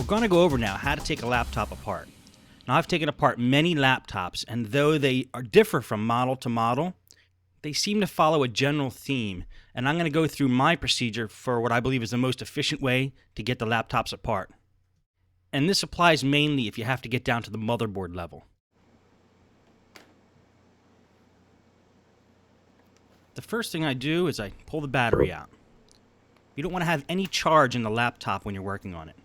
going to go over now how to take a laptop apart. Now, I've taken apart many laptops, and though they differ from model to model, they seem to follow a general theme, and I'm going to go through my procedure for what I believe is the most efficient way to get the laptops apart. And this applies mainly if you have to get down to the motherboard level. The first thing I do is I pull the battery out. You don't want to have any charge in the laptop when you're working on it.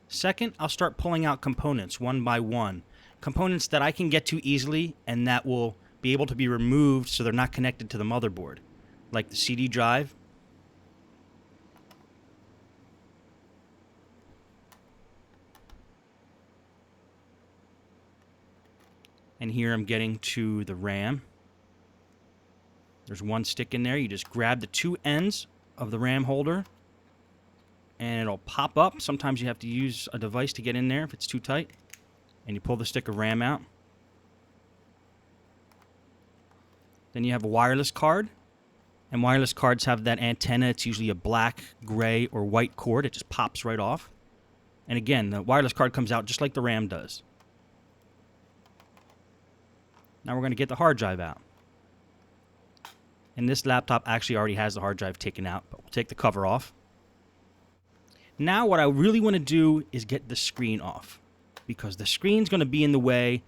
Second, I'll start pulling out components one by one. Components that I can get to easily and that will be able to be removed so they're not connected to the motherboard, like the CD drive. And here I'm getting to the RAM. There's one stick in there. You just grab the two ends of the RAM holder and it'll pop up. Sometimes you have to use a device to get in there if it's too tight. And you pull the stick of RAM out. Then you have a wireless card. And wireless cards have that antenna. It's usually a black, gray, or white cord. It just pops right off. And again, the wireless card comes out just like the RAM does. Now we're going to get the hard drive out. And this laptop actually already has the hard drive taken out, but we'll take the cover off. Now what I really want to do is get the screen off, because the screen's going to be in the way.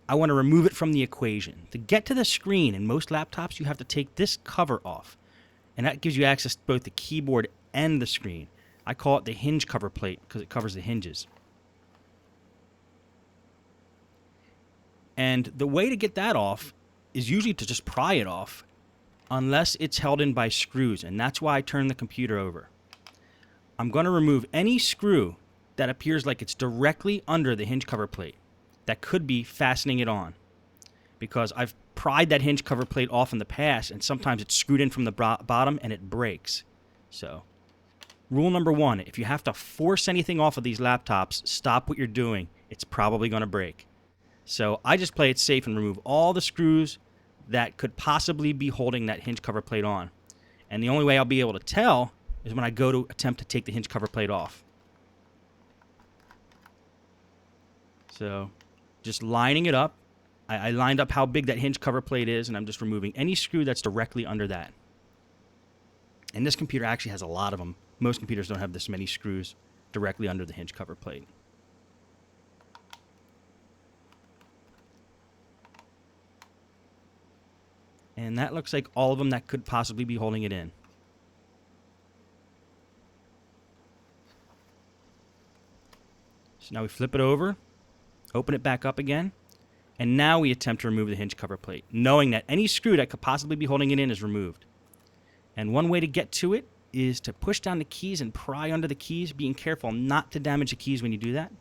I want to remove it from the equation. To get to the screen in most laptops, you have to take this cover off, and that gives you access to both the keyboard and the screen. I call it the hinge cover plate because it covers the hinges. And the way to get that off is usually to just pry it off, unless it's held in by screws, and that's why I turn the computer over. I'm going to remove any screw that appears like it's directly under the hinge cover plate that could be fastening it on, because I've pried that hinge cover plate off in the past, and sometimes it's screwed in from the bottom and it breaks. So, rule number one, if you have to force anything off of these laptops, stop what you're doing. It's probably going to break. So I just play it safe and remove all the screws that could possibly be holding that hinge cover plate on. And the only way I'll be able to tell is when I go to attempt to take the hinge cover plate off. So just lining it up. I lined up how big that hinge cover plate is, and I'm just removing any screw that's directly under that. And this computer actually has a lot of them. Most computers don't have this many screws directly under the hinge cover plate. And that looks like all of them that could possibly be holding it in. So now we flip it over, open it back up again, and now we attempt to remove the hinge cover plate, knowing that any screw that could possibly be holding it in is removed. And one way to get to it is to push down the keys and pry under the keys, being careful not to damage the keys when you do that.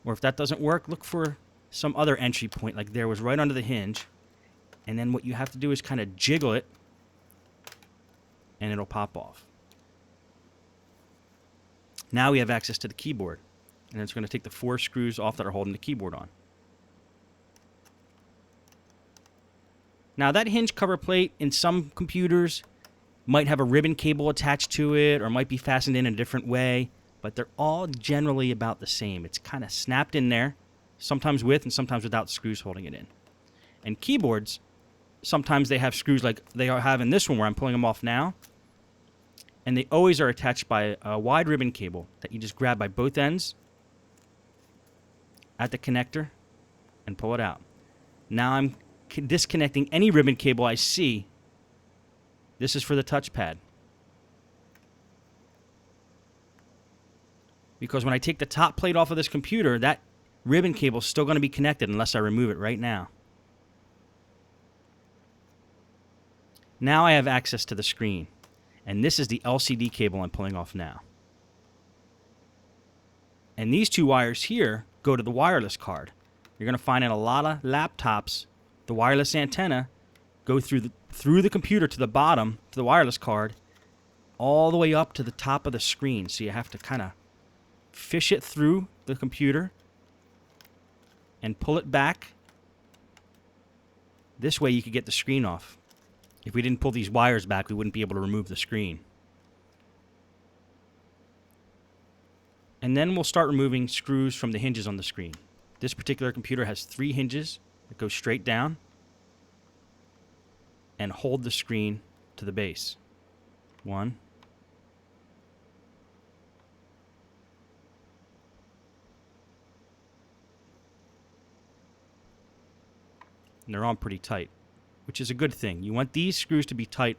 Or if that doesn't work, look for some other entry point, like there was right under the hinge. And then what you have to do is kind of jiggle it, and it'll pop off. Now we have access to the keyboard, and it's going to take the 4 screws off that are holding the keyboard on. Now that hinge cover plate in some computers might have a ribbon cable attached to it, or might be fastened in a different way, but they're all generally about the same. It's kind of snapped in there, sometimes with and sometimes without screws holding it in. And keyboards, sometimes they have screws like they have in this one where I'm pulling them off now. And they always are attached by a wide ribbon cable that you just grab by both ends at the connector and pull it out. Now I'm disconnecting any ribbon cable I see. This is for the touchpad. Because when I take the top plate off of this computer, that ribbon cable is still going to be connected unless I remove it right now. Now I have access to the screen, and this is the LCD cable I'm pulling off now. And these 2 wires here go to the wireless card. You're going to find in a lot of laptops, the wireless antenna go through the computer to the bottom, to the wireless card, all the way up to the top of the screen. So you have to kind of fish it through the computer and pull it back. This way you could get the screen off. If we didn't pull these wires back, we wouldn't be able to remove the screen. And then we'll start removing screws from the hinges on the screen. This particular computer has 3 hinges that go straight down and hold the screen to the base. 1. And they're on pretty tight, which is a good thing. You want these screws to be tight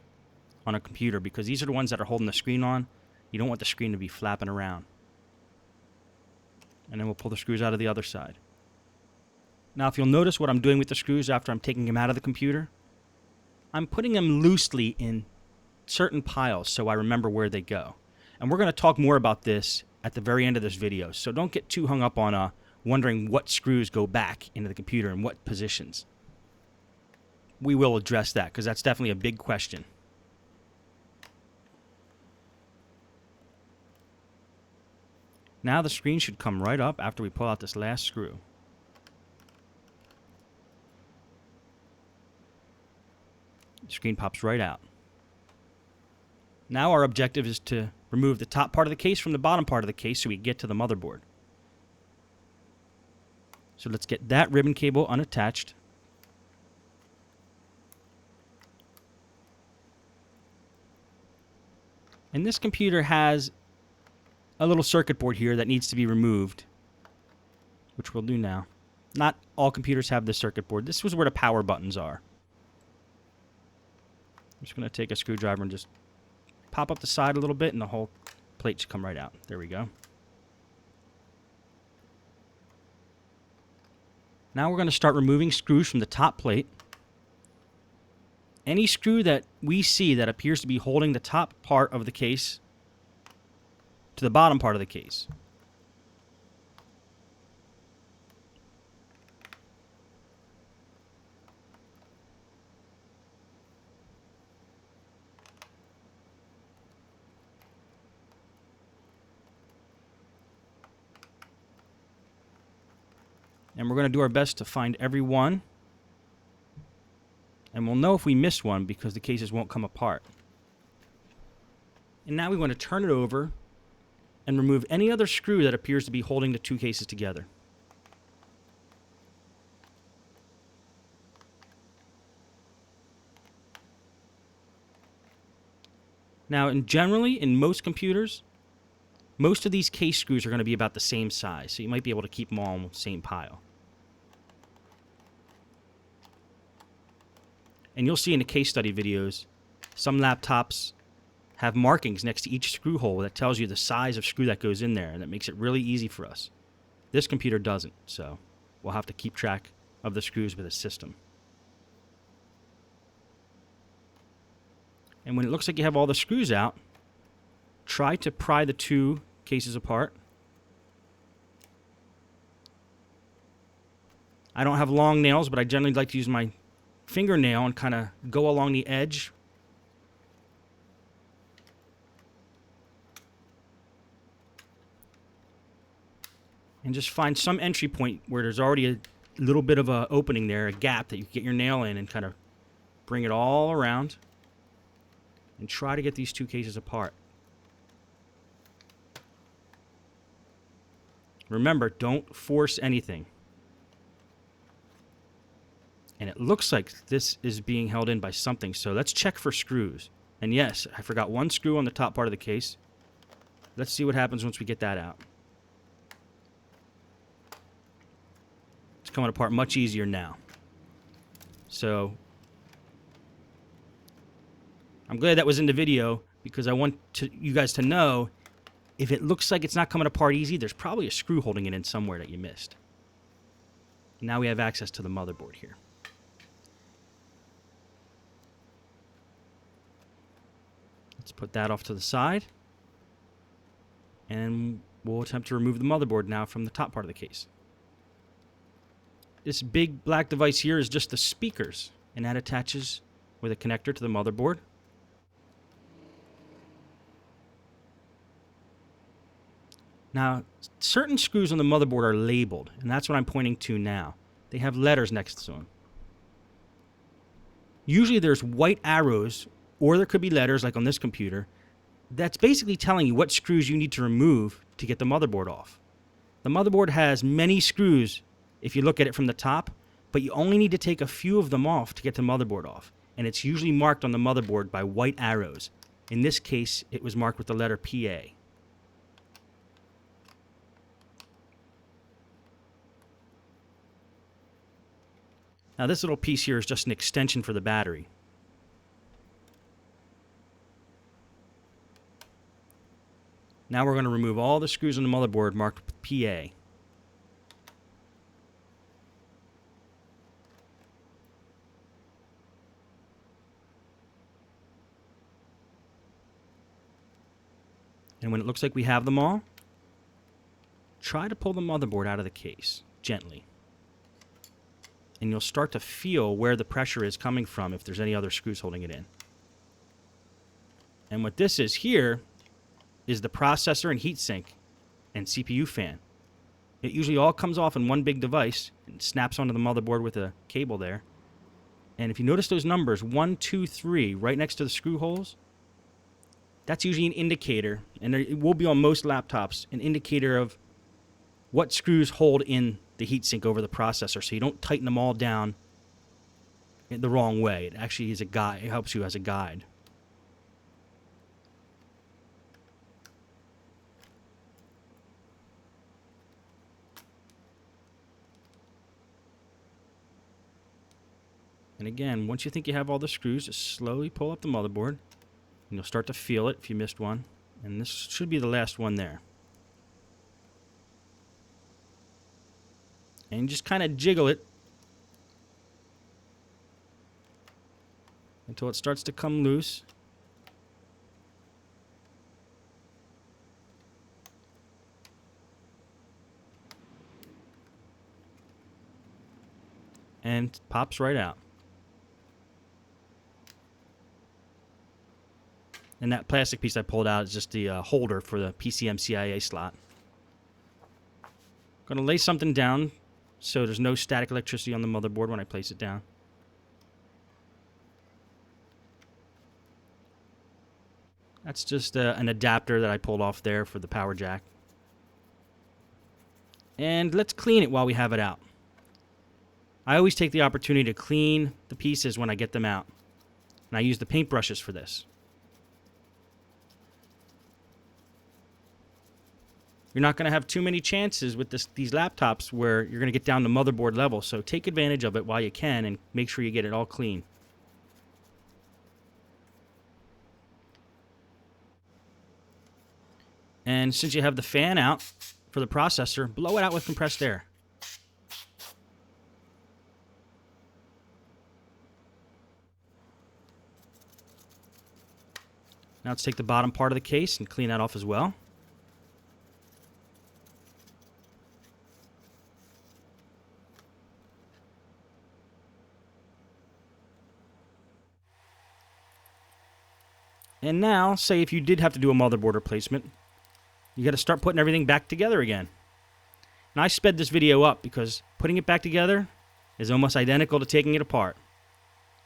on a computer because these are the ones that are holding the screen on. You don't want the screen to be flapping around. And then we'll pull the screws out of the other side. Now, if you'll notice what I'm doing with the screws after I'm taking them out of the computer, I'm putting them loosely in certain piles so I remember where they go. And we're going to talk more about this at the very end of this video, so don't get too hung up on wondering what screws go back into the computer and what positions. We will address that because that's definitely a big question. Now the screen should come right up after we pull out this last screw. The screen pops right out. Now our objective is to remove the top part of the case from the bottom part of the case so we get to the motherboard. So let's get that ribbon cable unattached. And this computer has a little circuit board here that needs to be removed, which we'll do now. Not all computers have this circuit board. This was where the power buttons are. I'm just going to take a screwdriver and just pop up the side a little bit, and the whole plate should come right out. There we go. Now we're going to start removing screws from the top plate. Any screw that we see that appears to be holding the top part of the case to the bottom part of the case. And we're going to do our best to find every one. And we'll know if we missed one because the cases won't come apart. And now we want to turn it over and remove any other screw that appears to be holding the 2 cases together. Now, generally, in most computers, most of these case screws are going to be about the same size, so you might be able to keep them all in the same pile. And you'll see in the case study videos, some laptops have markings next to each screw hole that tells you the size of screw that goes in there, and that makes it really easy for us. This computer doesn't, so we'll have to keep track of the screws with a system. And when it looks like you have all the screws out, try to pry the 2 cases apart. I don't have long nails, but I generally like to use my fingernail and kind of go along the edge. And just find some entry point where there's already a little bit of an opening there, a gap that you can get your nail in and kind of bring it all around. And try to get these 2 cases apart. Remember, don't force anything. And it looks like this is being held in by something, so let's check for screws. And yes, I forgot 1 screw on the top part of the case. Let's see what happens once we get that out. It's coming apart much easier now. So I'm glad that was in the video because I want you guys to know if it looks like it's not coming apart easy, there's probably a screw holding it in somewhere that you missed. Now we have access to the motherboard here. Let's put that off to the side. And we'll attempt to remove the motherboard now from the top part of the case. This big black device here is just the speakers, and that attaches with a connector to the motherboard. Now, certain screws on the motherboard are labeled, and that's what I'm pointing to now. They have letters next to them. Usually there's white arrows, or there could be letters, like on this computer, That's basically telling you what screws you need to remove to get the motherboard off. The motherboard has many screws if you look at it from the top, but you only need to take a few of them off to get the motherboard off. And it's usually marked on the motherboard by white arrows. In this case, it was marked with the letter PA. Now this little piece here is just an extension for the battery. Now we're going to remove all the screws on the motherboard marked with PA. And when it looks like we have them all, try to pull the motherboard out of the case, gently. And you'll start to feel where the pressure is coming from if there's any other screws holding it in. And what this is here is the processor and heatsink and CPU fan. It usually all comes off in one big device and snaps onto the motherboard with a cable there. And if you notice those numbers, 1, 2, 3, right next to the screw holes, that's usually an indicator, and it will be on most laptops, an indicator of what screws hold in the heatsink over the processor, so you don't tighten them all down the wrong way. It actually is a guide. It helps you as a guide. And again, once you think you have all the screws, just slowly pull up the motherboard. And you'll start to feel it if you missed one. And this should be the last one there. And just kind of jiggle it until it starts to come loose. And pops right out. And that plastic piece I pulled out is just the holder for the PCM-CIA slot. I'm going to lay something down so there's no static electricity on the motherboard when I place it down. That's just an adapter that I pulled off there for the power jack. And let's clean it while we have it out. I always take the opportunity to clean the pieces when I get them out. And I use the paintbrushes for this. You're not going to have too many chances with these laptops where you're going to get down to motherboard level, so take advantage of it while you can and make sure you get it all clean. And since you have the fan out for the processor, blow it out with compressed air. Now let's take the bottom part of the case and clean that off as well. And now, say if you did have to do a motherboard replacement, you got to start putting everything back together again. And I sped this video up because putting it back together is almost identical to taking it apart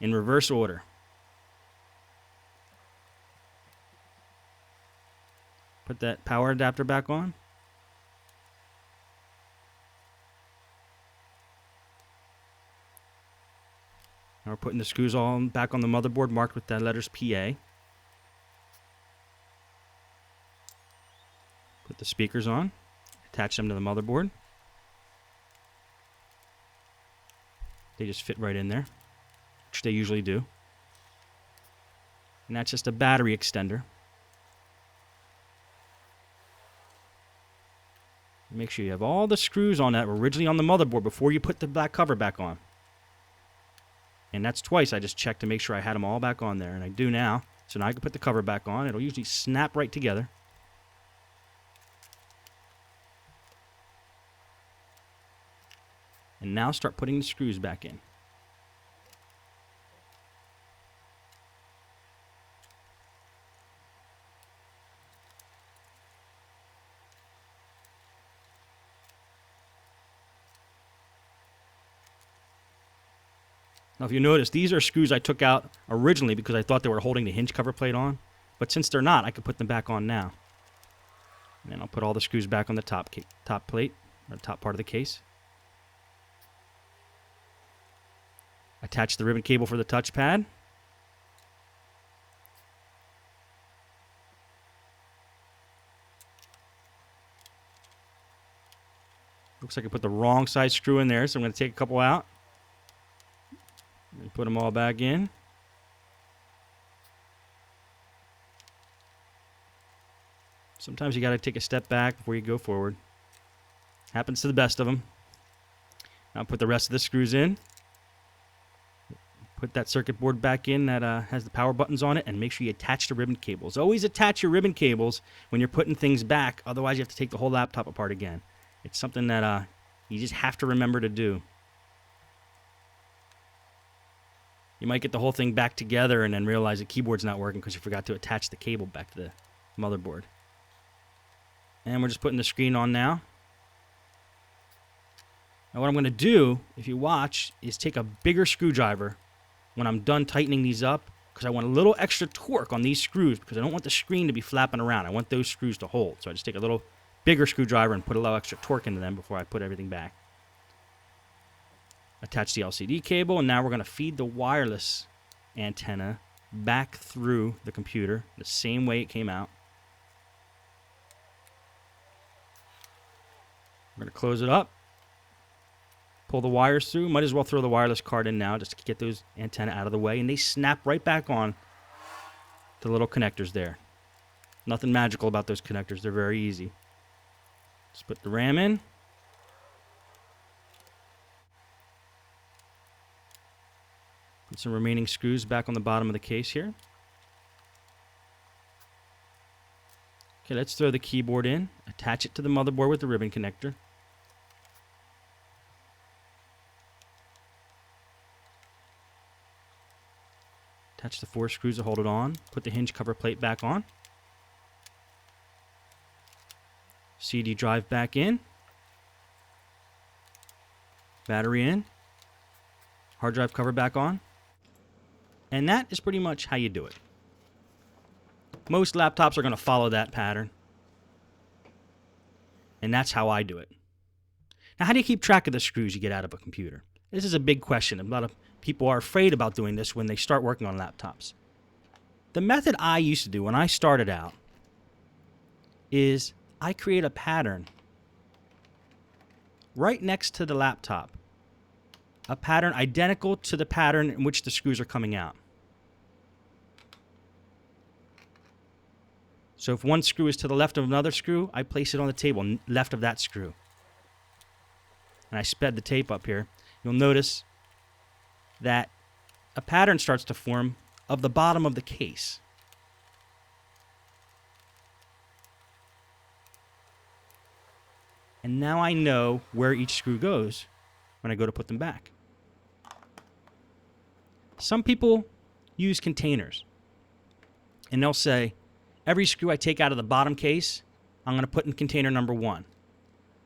in reverse order. Put that power adapter back on. Now we're putting the screws all back on the motherboard marked with the letters PA. Put the speakers on, attach them to the motherboard. They just fit right in there, which they usually do. And that's just a battery extender. Make sure you have all the screws on that were originally on the motherboard before you put the black cover back on. And that's twice. I just checked to make sure I had them all back on there, and I do now. So now I can put the cover back on. It'll usually snap right together. And now start putting the screws back in. Now if you notice, these are screws I took out originally because I thought they were holding the hinge cover plate on. But since they're not, I can put them back on now. And then I'll put all the screws back on the top plate, or top part of the case. Attach the ribbon cable for the touchpad. Looks like I put the wrong size screw in there, so I'm going to take a couple out. And put them all back in. Sometimes you got to take a step back before you go forward. Happens to the best of them. Now put the rest of the screws in. Put that circuit board back in that has the power buttons on it, and make sure you attach the ribbon cables. Always attach your ribbon cables when you're putting things back, otherwise you have to take the whole laptop apart again. It's something that you just have to remember to do. You might get the whole thing back together and then realize the keyboard's not working because you forgot to attach the cable back to the motherboard. And we're just putting the screen on now. Now what I'm going to do, if you watch, is take a bigger screwdriver when I'm done tightening these up, because I want a little extra torque on these screws, because I don't want the screen to be flapping around. I want those screws to hold. So I just take a little bigger screwdriver and put a little extra torque into them before I put everything back. Attach the LCD cable, and now we're going to feed the wireless antenna back through the computer the same way it came out. We're going to close it up. Pull the wires through. Might as well throw the wireless card in now just to get those antenna out of the way. And they snap right back on the little connectors there. Nothing magical about those connectors. They're very easy. Just put the RAM in. Put some remaining screws back on the bottom of the case here. Okay, let's throw the keyboard in. Attach it to the motherboard with the ribbon connector. Attach the 4 screws to hold it on. Put the hinge cover plate back on. CD drive back in. Battery in. Hard drive cover back on. And that is pretty much how you do it. Most laptops are going to follow that pattern. And that's how I do it. Now, how do you keep track of the screws you get out of a computer? This is a big question. A lot of people are afraid about doing this when they start working on laptops. The method I used to do when I started out is I create a pattern right next to the laptop. A pattern identical to the pattern in which the screws are coming out. So if one screw is to the left of another screw, I place it on the table left of that screw. And I sped the tape up here. You'll notice that a pattern starts to form of the bottom of the case. And now I know where each screw goes when I go to put them back. Some people use containers. And they'll say, every screw I take out of the bottom case, I'm going to put in container number 1.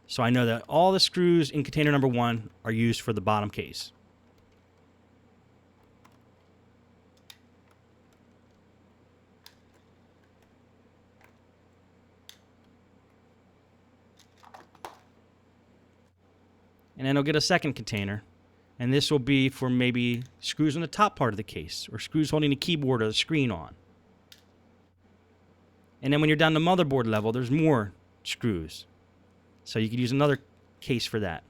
So I know that all the screws in container number 1 are used for the bottom case. And then I'll get a second container. And this will be for maybe screws on the top part of the case, or screws holding the keyboard or the screen on. And then when you're down to motherboard level, there's more screws. So you could use another case for that.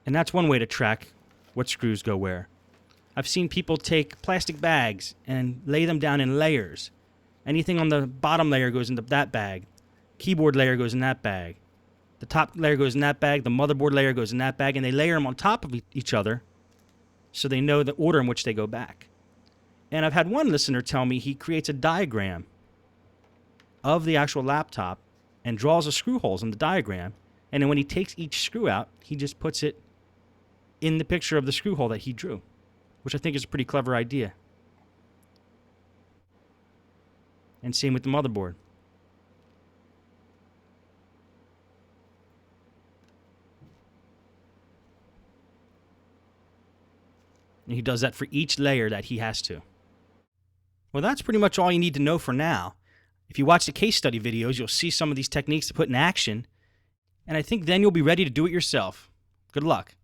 And that's one way to track what screws go where. I've seen people take plastic bags and lay them down in layers. Anything on the bottom layer goes into that bag. Keyboard layer goes in that bag. The top layer goes in that bag. The motherboard layer goes in that bag. And they layer them on top of each other so they know the order in which they go back. And I've had one listener tell me he creates a diagram of the actual laptop and draws the screw holes in the diagram. And then when he takes each screw out, he just puts it in the picture of the screw hole that he drew, which I think is a pretty clever idea. And same with the motherboard. And he does that for each layer that he has to. Well, that's pretty much all you need to know for now. If you watch the case study videos, you'll see some of these techniques to put in action, and I think then you'll be ready to do it yourself. Good luck.